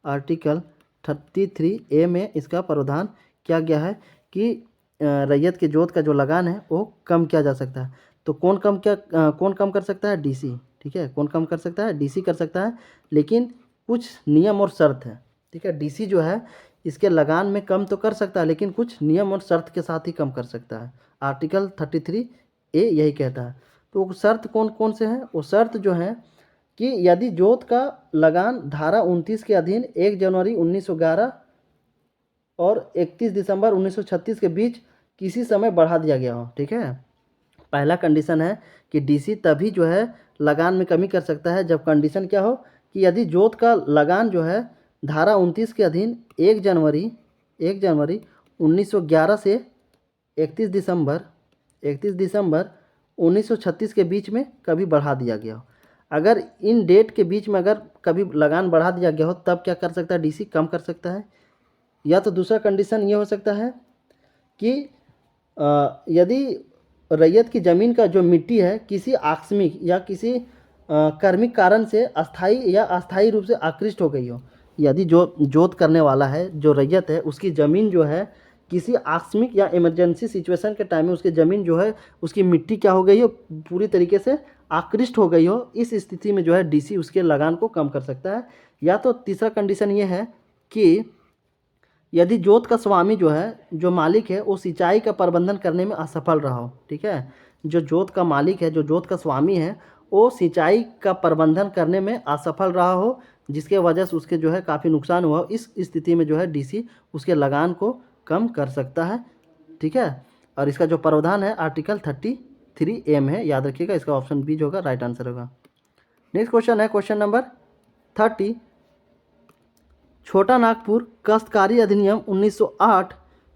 आर्टिकल 33A में इसका प्रावधान किया गया है कि रैयत के जोत का जो लगान है वो कम किया जा सकता है। तो कौन कम कर सकता है, डीसी। ठीक है, कौन कम कर सकता है, डीसी कर सकता है, लेकिन कुछ नियम और शर्त है। ठीक है, डीसी जो है इसके लगान में कम तो कर सकता है लेकिन कुछ नियम और शर्त के साथ ही कम कर सकता है। आर्टिकल 33A यही कहता है। तो वो शर्त कौन कौन से हैं, वो शर्त जो है कि यदि जोत का लगान धारा 29 के अधीन 1 जनवरी 1911 और 31 दिसंबर 1936 के बीच किसी समय बढ़ा दिया गया हो। ठीक है, पहला कंडीशन है कि डीसी तभी जो है लगान में कमी कर सकता है जब कंडीशन क्या हो कि यदि जोत का लगान जो है धारा 29 के अधीन 1 जनवरी 1911 से 31 दिसंबर 1936 के बीच में कभी बढ़ा दिया गया हो। अगर इन डेट के बीच में अगर कभी लगान बढ़ा दिया गया हो तब क्या कर सकता है, डीसी कम कर सकता है। या तो दूसरा कंडीशन ये हो सकता है कि यदि रैयत की ज़मीन का जो मिट्टी है किसी आकस्मिक या किसी कर्मिक कारण से अस्थाई या अस्थाई रूप से आकृष्ट हो गई हो। यदि जो जोत करने वाला है जो रैयत है उसकी ज़मीन जो है किसी आकस्मिक या इमरजेंसी सिचुएशन के टाइम में उसकी ज़मीन जो है उसकी मिट्टी क्या हो गई हो, पूरी तरीके से आकृष्ट हो गई हो, इस स्थिति में जो है डीसी उसके लगान को कम कर सकता है। या तो तीसरा कंडीशन ये है कि यदि जोत का स्वामी जो है, जो मालिक है, वो सिंचाई का प्रबंधन करने में असफल रहा हो। ठीक है, जो जोत का मालिक है, जो जोत का स्वामी है, वो सिंचाई का प्रबंधन करने में असफल रहा हो, जिसके वजह से उसके जो है काफ़ी नुकसान हुआ हो, इस स्थिति में जो है डीसी उसके लगान को कम कर सकता है। ठीक है, और इसका जो प्रावधान है आर्टिकल 33A है, याद रखिएगा। इसका ऑप्शन बी जो होगा राइट आंसर होगा। नेक्स्ट क्वेश्चन है क्वेश्चन नंबर 30। छोटा नागपुर काश्तकारी अधिनियम 1908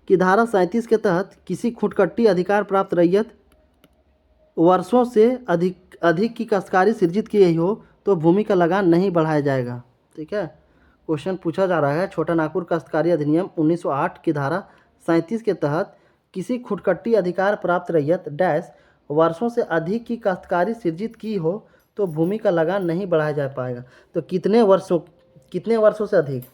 की धारा 37 के तहत किसी खुटकट्टी अधिकार प्राप्त रैयत वर्षों से अधिक की काश्तकारी सृजित की गई हो तो भूमि का लगान नहीं बढ़ाया जाएगा। ठीक है, क्वेश्चन पूछा जा रहा है, छोटा नागपुर काश्तकारी अधिनियम 1908 की धारा 37 के तहत किसी खुटकट्टी अधिकार प्राप्त रैयत डैश वर्षों से अधिक की काश्तकारी सृजित की हो तो भूमि का लगान नहीं बढ़ाया जा पाएगा। तो कितने वर्षों से अधिक?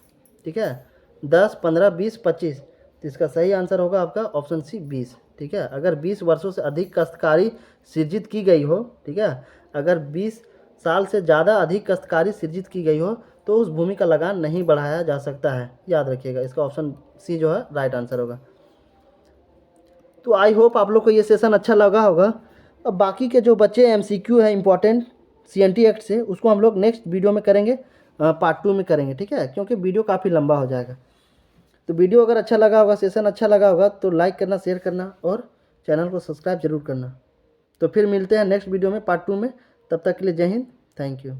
ठीक है, 10, 15, 20, 25। तो इसका सही आंसर होगा आपका ऑप्शन सी 20। ठीक है, अगर 20 वर्षों से अधिक काश्तकारी सृजित की गई हो, ठीक है, अगर 20 साल से ज़्यादा अधिक काश्तकारी सृजित की गई हो तो उस भूमि का लगान नहीं बढ़ाया जा सकता है, याद रखिएगा। इसका ऑप्शन सी जो है राइट आंसर होगा। तो आई होप आप लोग को ये सेशन अच्छा लगा होगा। अब बाकी के जो बच्चे एमसीक्यू है इंपॉर्टेंट सीएनटी एक्ट से, उसको हम लोग नेक्स्ट वीडियो में करेंगे, पार्ट 2 में करेंगे। ठीक है, क्योंकि वीडियो काफ़ी लंबा हो जाएगा। तो वीडियो अगर अच्छा लगा होगा, सेशन अच्छा लगा होगा तो लाइक करना, शेयर करना और चैनल को सब्सक्राइब जरूर करना। तो फिर मिलते हैं नेक्स्ट वीडियो में पार्ट 2 में। तब तक के लिए जय हिंद, थैंक यू।